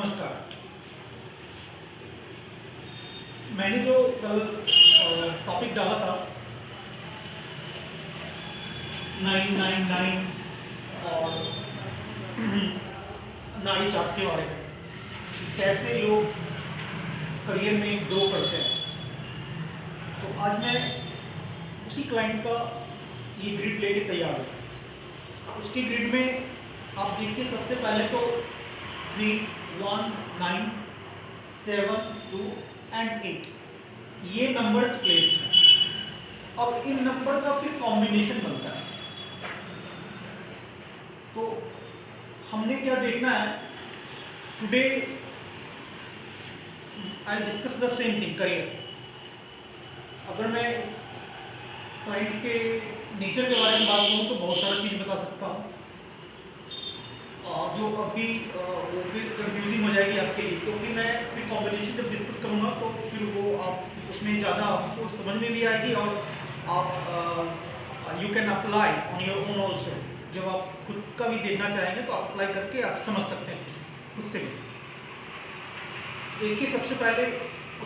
नमस्कार। मैंने जो कल टॉपिक डाला था 999 और नाड़ी चार्ट के बारे में, कैसे लोग करियर में ग्रो करते हैं, तो आज मैं उसी क्लाइंट का ये ग्रिड लेके तैयार हूँ। उसकी ग्रिड में आप देखिए, सबसे पहले तो 3, 1, 9, 7, 2 एंड 8 ये नंबर्स प्लेस्ड हैं। अब इन नंबर का फिर कॉम्बिनेशन बनता है। तो हमने क्या देखना है today, I discuss the same thing, career. अगर मैं इस क्लाइंट के नेचर के बारे में बात करूँ तो बहुत सारा चीज़ बता सकता हूँ जो अभी वो फिर कंफ्यूजिंग हो जाएगी आपके लिए, क्योंकि मैं फिर कॉम्बिनेशन जब डिस्कस करूँगा तो फिर वो आप उसमें ज़्यादा आपको समझ में भी आएगी और आप you can apply on your own also. जब आप खुद का भी देखना चाहेंगे तो अप्लाई करके आप समझ सकते हैं खुद से भी। देखिए, सबसे पहले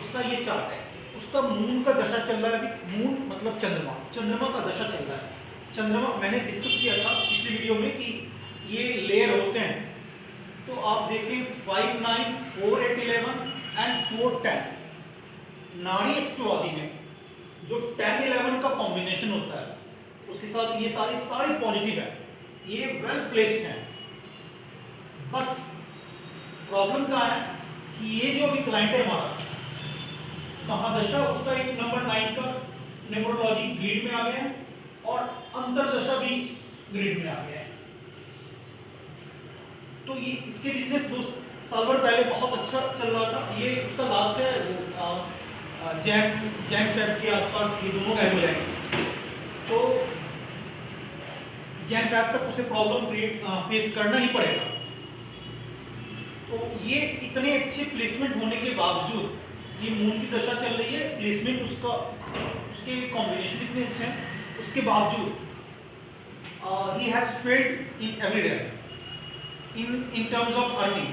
उसका ये चार्ट है, उसका मून का दशा चल रहा है अभी। मून मतलब चंद्रमा, चंद्रमा का दशा चल रहा है। चंद्रमा मैंने डिस्कस किया था पिछली वीडियो में कि ये लेयर होते हैं। तो आप देखिए 5, 9, 4, 8, 11 एंड 4, 10 नाड़ी एस्ट्रोलॉजी में जो 10, 11 का कॉम्बिनेशन होता है, उसके साथ ये सारे पॉजिटिव है, ये वेल प्लेस्ड है। बस प्रॉब्लम कहाँ है कि ये जो अभी क्लाइंट है हमारा, महादशा उसका एक नंबर 9 का न्यूमरोलॉजी ग्रिड में आ गया है और अंतरदशा भी ग्रिड में आ गया है। तो ये इसके बिजनेस 2 साल भर पहले बहुत अच्छा चल रहा था। ये उसका लास्ट है वो जैन फैब के आसपास ये दोनों गायब हो जाएंगे। तो जैन फैब तक उसे प्रॉब्लम फेस करना ही पड़ेगा। तो ये इतने अच्छे प्लेसमेंट होने के बावजूद, ये मून की दशा चल रही है, प्लेसमेंट उसके कॉम्बिनेशन इतने अच्छे हैं, उसके बावजूद he has failed in everywhere in terms of earning.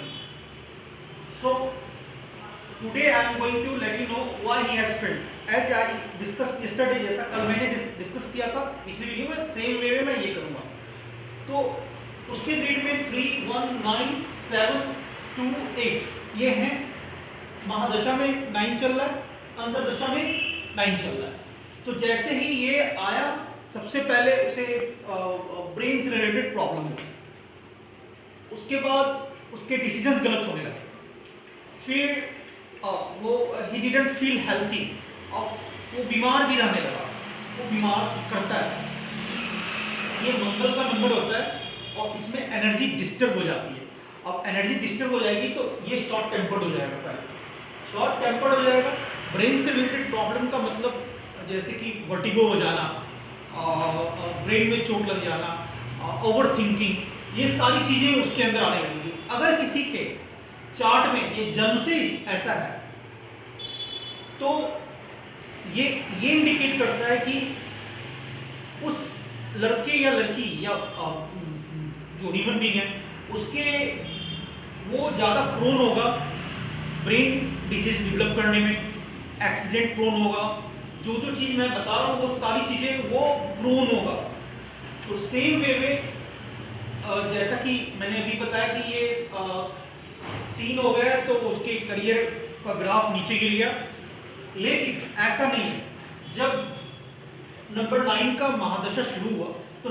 So today I am going to let you know why he has failed. As I discussed yesterday, जैसा कल मैंने डिस्कस किया था पिछली वीडियो में, सेम वे में मैं ये करूँगा। तो उसके ग्रिड में 3, 1, 9, 7, 2, 8 ये हैं। महादशा में 9 चल रहा है, अंतरदशा में 9 चल रहा है। तो जैसे ही ये आया, सबसे पहले उसे ब्रेन से रिलेटेड प्रॉब्लम हुई। उसके बाद उसके डिसीजंस गलत होने लगे। फिर वो ही डिडंट फील हेल्थी और वो बीमार भी रहने लगा। वो बीमार करता है। ये मंगल का नंबर होता है और इसमें एनर्जी डिस्टर्ब हो जाती है। अब एनर्जी डिस्टर्ब हो जाएगी तो ये शॉर्ट टेम्पर्ड हो जाएगा। पहले शॉर्ट टेम्पर्ड हो जाएगा। ब्रेन से रिलेटेड प्रॉब्लम का मतलब जैसे कि वर्टिगो हो जाना, ब्रेन में चोट लग जाना, ओवर थिंकिंग, ये सारी चीजें उसके अंदर आने लगेंगी। अगर किसी के चार्ट में ये जन्म से ऐसा है तो ये इंडिकेट करता है कि उस लड़के या लड़की या जो ह्यूमन बीइंग है उसके वो ज़्यादा प्रोन होगा ब्रेन डिजीज डेवलप करने में, एक्सीडेंट प्रोन होगा। जो चीज़ मैं बता रहा हूँ वो सारी चीज़ें वो प्रोन होगा। तो सेम वे में जैसा कि मैंने अभी बताया कि ये 3 हो गया तो उसके करियर का ग्राफ नीचे गिर गया। लेकिन ऐसा नहीं है। जब नंबर 9 का महादशा शुरू हुआ तो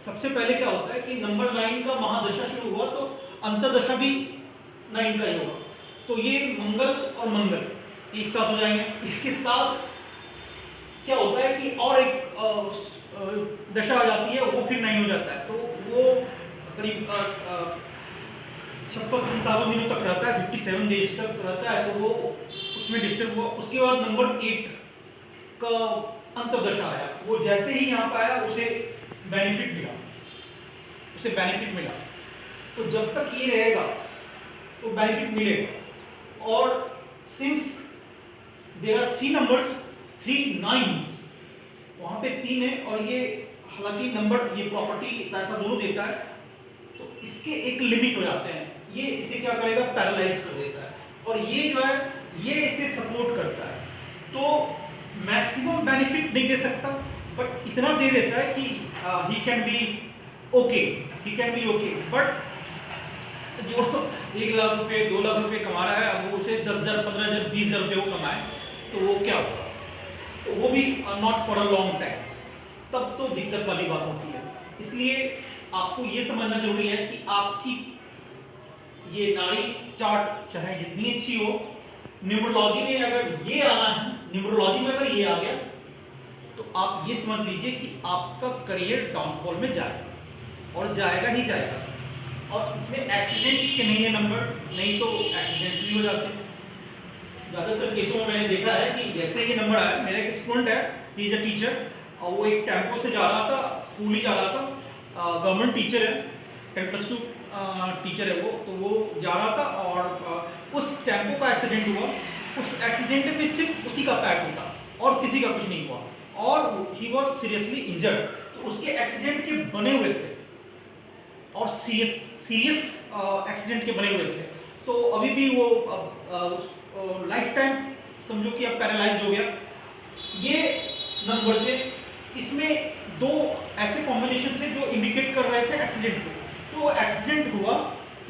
सबसे पहले क्या होता है कि नंबर 9 का महादशा शुरू हुआ तो अंतरदशा भी 9 का ही होगा। तो ये मंगल और मंगल एक साथ हो जाएंगे। इसके साथ क्या होता है कि और एक दशा आ जाती है, वो फिर 9 हो जाता है। तो वो करीब 56-57 दिनों तक रहता है, 57 डेज तक रहता है। तो वो उसमें डिस्टर्ब हुआ। उसके बाद नंबर 8 का अंतरदशा आया। वो जैसे ही यहाँ पर आया उसे बेनिफिट मिला। तो जब तक ये रहेगा तो बेनिफिट मिलेगा। और since there are 3 numbers, 3 9s, वहाँ पे 3 है और ये हालांकि नंबर ये प्रॉपर्टी पैसा दोनों देता है, तो इसके एक लिमिट हो जाते हैं। ये इसे क्या करेगा, पैरालाइज कर देता है, और ये जो है ये इसे सपोर्ट करता है। तो मैक्सिमम बेनिफिट नहीं दे सकता, बट इतना दे देता है कि he can be okay, he can be okay. But जो 1 लाख रुपए 2 लाख रुपए कमा रहा है, अब वो उसे 10,000 15,000 20,000 रुपये वो कमाए तो वो क्या होगा, तो वो भी not for a long time, तब तो दिक्कत वाली बात होती है। इसलिए आपको ये समझना जरूरी है कि आपकी ये नाड़ी चार्ट चाहे जितनी अच्छी हो, न्यूमरोलॉजी में अगर ये आना है, न्यूमरोलॉजी में अगर ये आ गया तो आप ये समझ लीजिए कि आपका करियर डाउनफॉल में जाएगा, और जाएगा ही जाएगा। और इसमें एक्सीडेंट्स के नहीं है नंबर, नहीं तो एक्सीडेंट्स भी हो जाते हैं। ज़्यादातर केसों में मैंने देखा है कि जैसे ये नंबर आया, मेरा एक स्टूडेंट है, ही इज अ टीचर, और वो एक टेम्पो से जा रहा था, स्कूल ही जा रहा था, गवर्नमेंट टीचर है, 10+2 टीचर है वो, तो वो जा रहा था और उस टेम्पो का एक्सीडेंट हुआ। उस एक्सीडेंट में सिर्फ उसी का पैर टूटा और किसी का कुछ नहीं हुआ, और ही वॉज सीरियसली इंजर्ड। तो उसके एक्सीडेंट के बने हुए थे, और सीरियस एक्सीडेंट के बने हुए थे, तो अभी भी वो लाइफ टाइम समझो कि अब पैरालाइज्ड हो गया। ये नंबर थे, इसमें 2 ऐसे कॉम्बिनेशन थे जो इंडिकेट कर रहे थे एक्सीडेंट को। तो एक्सीडेंट हुआ,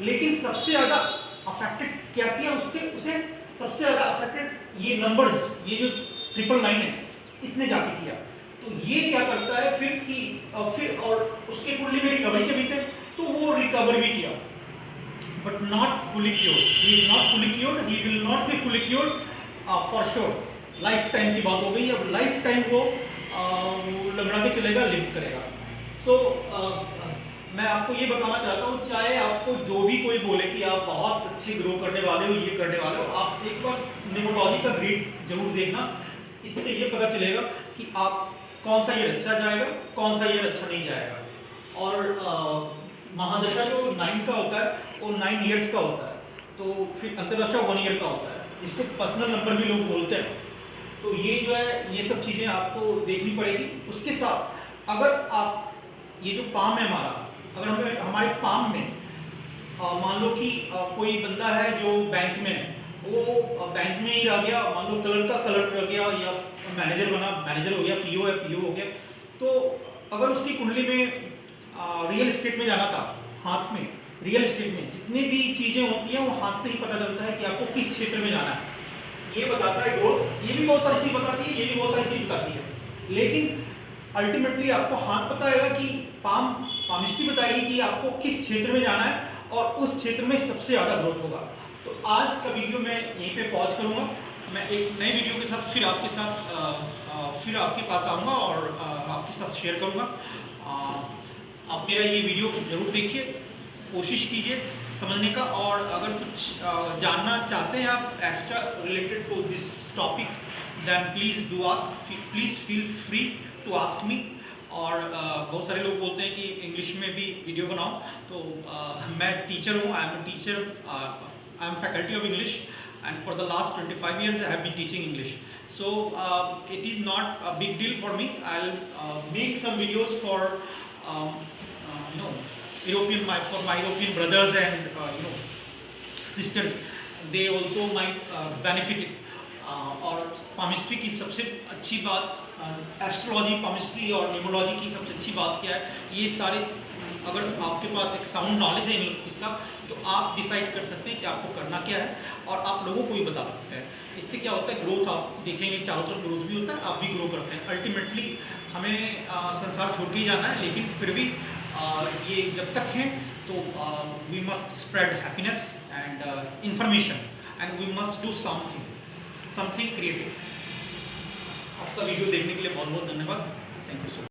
लेकिन सबसे ज़्यादा अफेक्टेड क्या किया उसे सबसे ज़्यादा अफेक्टेड ये नंबर्स, ये जो 999 है, इसने जाके किया। तो ये क्या करता है फिर कि फिर और उसके कुंडली में रिकवरी के भी थे, तो वो रिकवर भी किया, but not fully cured. He is not fully cured, he will not be fully cured for sure. Life time की बात हो गई, अब लाइफ टाइम वो लंगड़ा के चलेगा, लिव करेगा। सो मैं आपको ये बताना चाहता हूँ, चाहे आपको जो भी कोई बोले कि आप बहुत अच्छे ग्रो करने वाले हो, ये करने वाले हो, आप एक बार न्यूमरोलॉजी का ग्रिड जरूर देखना। इससे ये पता चलेगा कि आप कौन सा ईयर अच्छा जाएगा, कौन सा ईयर अच्छा नहीं जाएगा। और महादशा जो 9 का होता है वो 9 ईयर्स का होता है, तो फिर अंतर्दशा 1 ईयर का होता है, इसको पर्सनल नंबर भी लोग बोलते हैं। तो ये जो है ये सब चीज़ें आपको देखनी पड़ेगी। उसके साथ अगर आप ये जो पाम है हमारा, अगर हमें हमारे पाम में मान लो कि कोई बंदा है जो बैंक में है, वो बैंक में ही रह गया, मान लो कलर का कलर रह गया, या मैनेजर बना, मैनेजर हो गया, पीओ है, पीओ हो गया। तो अगर उसकी कुंडली में रियल एस्टेट में जाना था, हाथ में रियल एस्टेट में जितनी भी चीज़ें होती हैं वो हाथ से ही पता चलता है कि आपको किस क्षेत्र में जाना है। ये बताता है ग्रोथ, ये भी बहुत सारी चीज़ बताती है, ये भी बहुत सारी चीज़ बताती है, लेकिन अल्टीमेटली आपको हाथ बताएगा कि पामिस्ट्री बताएगी कि आपको किस क्षेत्र में जाना है और उस क्षेत्र में सबसे ज़्यादा ग्रोथ होगा। तो आज का वीडियो मैं यहीं पे पॉज करूँगा, मैं एक नए वीडियो के साथ फिर आपके पास आऊँगा और आपके साथ शेयर करूँगा। आप मेरा ये वीडियो जरूर देखिए, कोशिश कीजिए समझने का, और अगर कुछ जानना चाहते हैं आप extra related to this topic, then please feel free to ask me. और बहुत सारे लोग बोलते हैं कि इंग्लिश में भी वीडियो बनाओ, तो मैं टीचर हूँ, I am faculty of English, and for the last 25 years I have been teaching English. So it is not a big deal for me. I'll make some videos for for my European brothers and sisters. They also might benefit it. और palmistry की सबसे अच्छी बात, astrology, palmistry और numerology की सबसे अच्छी बात क्या है, ये सारे अगर आपके पास एक साउंड नॉलेज है इसका, तो आप डिसाइड कर सकते हैं कि आपको करना क्या है, और आप लोगों को भी बता सकते हैं। इससे क्या होता है, ग्रोथ आप देखेंगे, चारों तरफ ग्रोथ भी होता है, आप भी ग्रो करते हैं। अल्टीमेटली हमें संसार छोड़ के ही जाना है, लेकिन फिर भी ये जब तक हैं तो we must spread happiness and information, and we must do something creative. आपका वीडियो देखने के लिए बहुत बहुत धन्यवाद। Thank you so much.